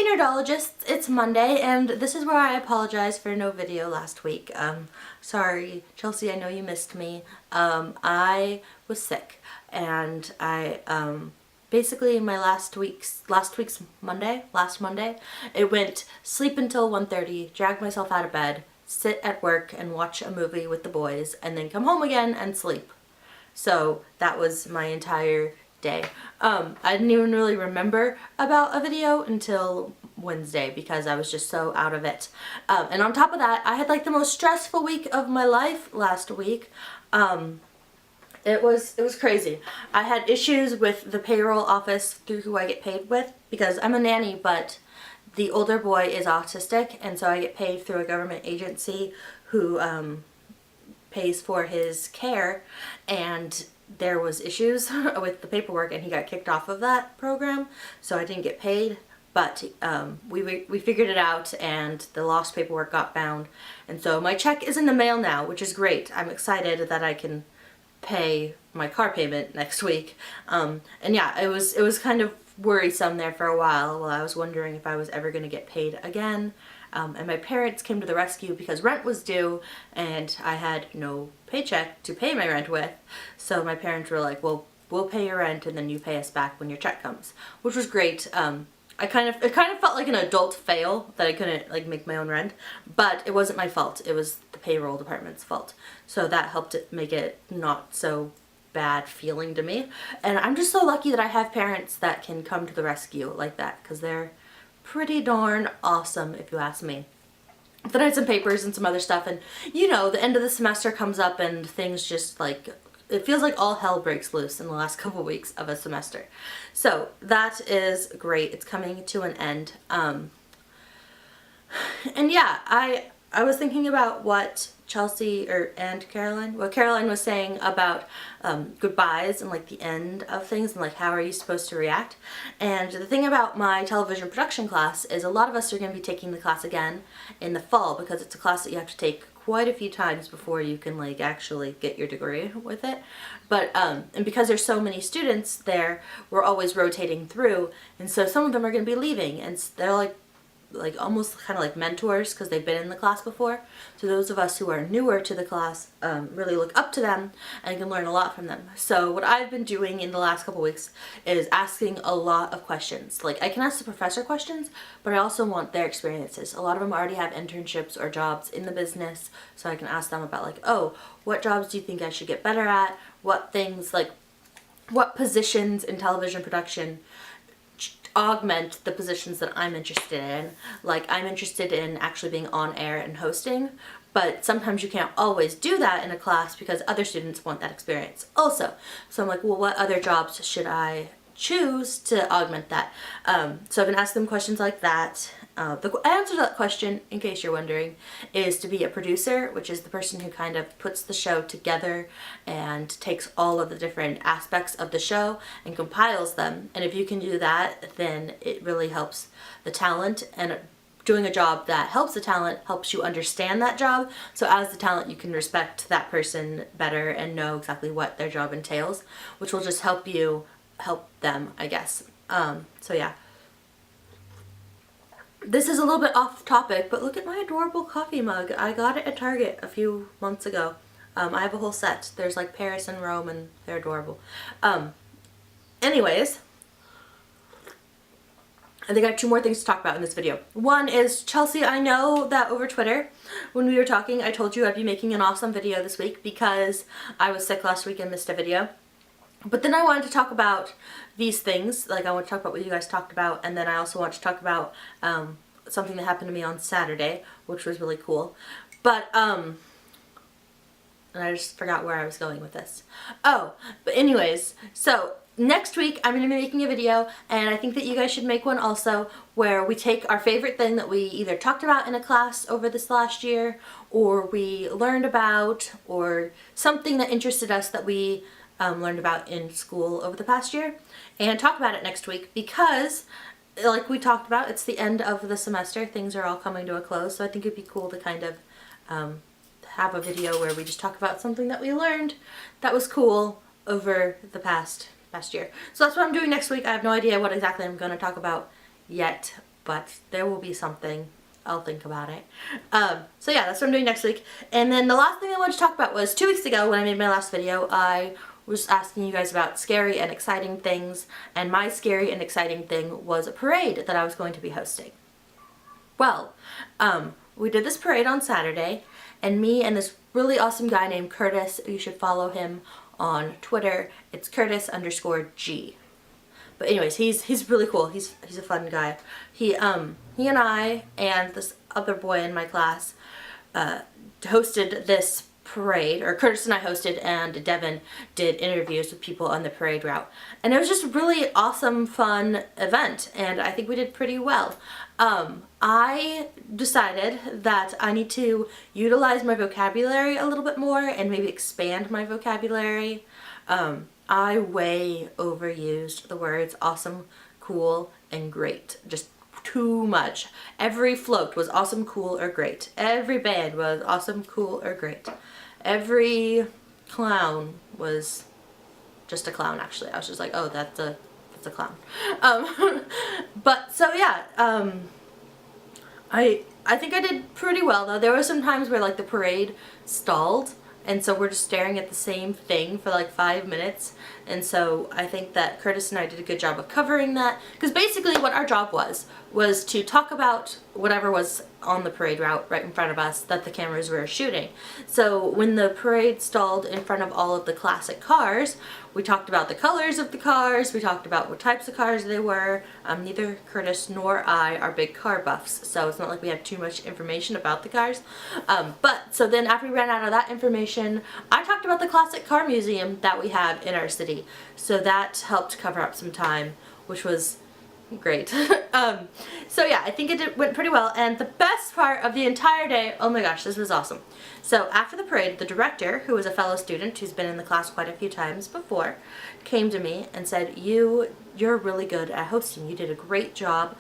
Hey Nerdologists, it's Monday and this is where I apologize for no video last week. Sorry, Chelsea, I know you missed me. I was sick and I basically my last week's Monday, last Monday, it went sleep until 1:30, drag myself out of bed, sit at work and watch a movie with the boys, and then come home again and sleep. So that was my entire day. I didn't even really remember about a video until Wednesday because I was just so out of it. And on top of that, I had like the most stressful week of my life last week. It was crazy. I had issues with the payroll office through who I get paid with because I'm a nanny, but the older boy is autistic, and so I get paid through a government agency who pays for his care, and there was issues with the paperwork and he got kicked off of that program, so I didn't get paid. But we figured it out and the lost paperwork got found, and so my check is in the mail now, which is great. I'm excited that I can pay my car payment next week. And yeah, it was kind of worrisome there for a while I was wondering if I was ever going to get paid again. And my parents came to the rescue because rent was due and I had no paycheck to pay my rent with. So my parents were like, well, we'll pay your rent and then you pay us back when your check comes, which was great. It kind of felt like an adult fail that I couldn't like make my own rent, but it wasn't my fault. It was the payroll department's fault. So that helped it make it not so bad feeling to me. And I'm just so lucky that I have parents that can come to the rescue like that, because they're pretty darn awesome if you ask me. Then I had some papers and some other stuff, and you know, the end of the semester comes up and things just like, it feels like all hell breaks loose in the last couple weeks of a semester. So that is great. It's coming to an end. And yeah, I was thinking about what Chelsea and Caroline, what Caroline was saying about goodbyes and like the end of things and like how are you supposed to react. And the thing about my television production class is a lot of us are going to be taking the class again in the fall because it's a class that you have to take quite a few times before you can like actually get your degree with it. But and because there's so many students there, we're always rotating through, and so some of them are going to be leaving, and they're like almost kind of like mentors because they've been in the class before. So those of us who are newer to the class really look up to them and can learn a lot from them. So what I've been doing in the last couple weeks is asking a lot of questions. Like I can ask the professor questions, but I also want their experiences. A lot of them already have internships or jobs in the business, so I can ask them about like, oh, what jobs do you think I should get better at? What things, like what positions in television production augment the positions that I'm interested in. Like I'm interested in actually being on air and hosting, but sometimes you can't always do that in a class because other students want that experience also. So I'm like, well, what other jobs should I choose to augment that? So I've been asking them questions like that. The answer to that question, in case you're wondering, is to be a producer, which is the person who kind of puts the show together and takes all of the different aspects of the show and compiles them. And if you can do that, then it really helps the talent, and doing a job that helps the talent helps you understand that job. So as the talent, you can respect that person better and know exactly what their job entails, which will just help you help them, I guess. So yeah. This is a little bit off topic, but look at my adorable coffee mug. I got it at Target a few months ago. I have a whole set. There's like Paris and Rome, and they're adorable. Anyways, I think I have two more things to talk about in this video. One is, Chelsea, I know that over Twitter, when we were talking, I told you I'd be making an awesome video this week because I was sick last week and missed a video. But then I wanted to talk about these things, like I want to talk about what you guys talked about, and then I also want to talk about something that happened to me on Saturday, which was really cool. But, and I just forgot where I was going with this. Oh, but anyways, so next week I'm going to be making a video, and I think that you guys should make one also, where we take our favorite thing that we either talked about in a class over this last year, or we learned about, or something that interested us that we learned about in school over the past year, and talk about it next week because, like we talked about, it's the end of the semester. Things are all coming to a close, so I think it'd be cool to kind of have a video where we just talk about something that we learned that was cool over the past year. So that's what I'm doing next week. I have no idea what exactly I'm going to talk about yet, but there will be something. I'll think about it. So yeah, that's what I'm doing next week. And then the last thing I wanted to talk about was 2 weeks ago when I made my last video, I was asking you guys about scary and exciting things, and my scary and exciting thing was a parade that I was going to be hosting. Well, we did this parade on Saturday, and me and this really awesome guy named Curtis, you should follow him on Twitter, it's Curtis_G. But anyways, he's really cool. He's a fun guy. He and I and this other boy in my class hosted this parade, or Curtis and I hosted, and Devin did interviews with people on the parade route. And it was just a really awesome, fun event, and I think we did pretty well. I decided that I need to utilize my vocabulary a little bit more and maybe expand my vocabulary. I way overused the words awesome, cool, and great. Just too much. Every float was awesome, cool, or great. Every band was awesome, cool, or great. Every clown was just a clown, actually. I was just like, oh, that's a clown. But so yeah, I think I did pretty well, though. There were some times where like the parade stalled, and so we're just staring at the same thing for like 5 minutes. And so I think that Curtis and I did a good job of covering that, because basically what our job was to talk about whatever was on the parade route right in front of us that the cameras were shooting. So when the parade stalled in front of all of the classic cars, we talked about the colors of the cars, we talked about what types of cars they were. Neither Curtis nor I are big car buffs, so it's not like we have too much information about the cars. But so then after we ran out of that information, I talked about the classic car museum that we have in our city. So that helped cover up some time, which was great. So yeah, I think it went pretty well, and the best part of the entire day, oh my gosh, this was awesome. So after the parade, the director, who was a fellow student who's been in the class quite a few times before, came to me and said, you're really good at hosting. You did a great job.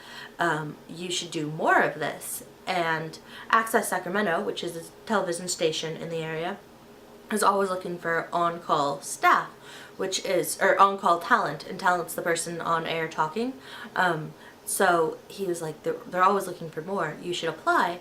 You should do more of this. And Access Sacramento, which is a television station in the area, is always looking for on-call staff, which is, or on-call talent, and talent's the person on air talking. So he was like, they're always looking for more, you should apply.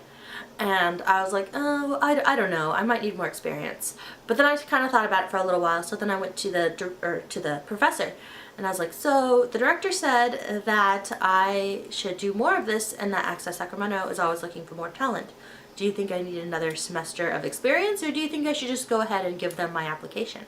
And I was like, oh, I don't know, I might need more experience. But then I kind of thought about it for a little while, so then I went to the professor, and I was like, so the director said that I should do more of this, and that Access Sacramento is always looking for more talent. Do you think I need another semester of experience, or do you think I should just go ahead and give them my application?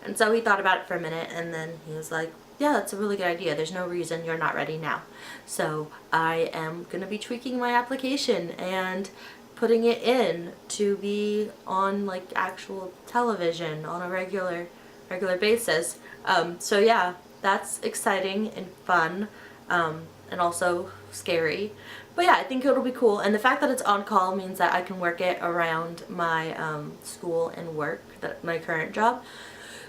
And so he thought about it for a minute, and then he was like, yeah, that's a really good idea. There's no reason you're not ready now. So I am going to be tweaking my application and putting it in to be on like actual television on a regular basis. So yeah, that's exciting and fun, and also scary. But yeah, I think it'll be cool, and the fact that it's on call means that I can work it around my school and work, my current job.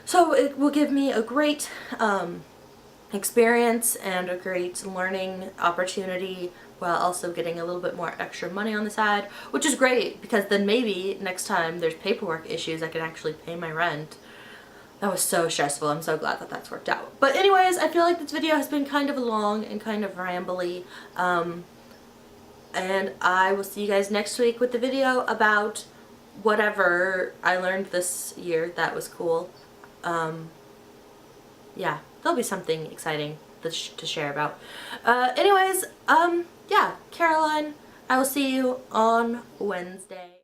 So it will give me a great experience and a great learning opportunity, while also getting a little bit more extra money on the side, which is great, because then maybe next time there's paperwork issues, I can actually pay my rent. That was so stressful. I'm so glad that that's worked out. But anyways, I feel like this video has been kind of long and kind of rambly. And I will see you guys next week with the video about whatever I learned this year that was cool. Yeah, there'll be something exciting to share about. Anyways, yeah, Caroline, I will see you on Wednesday.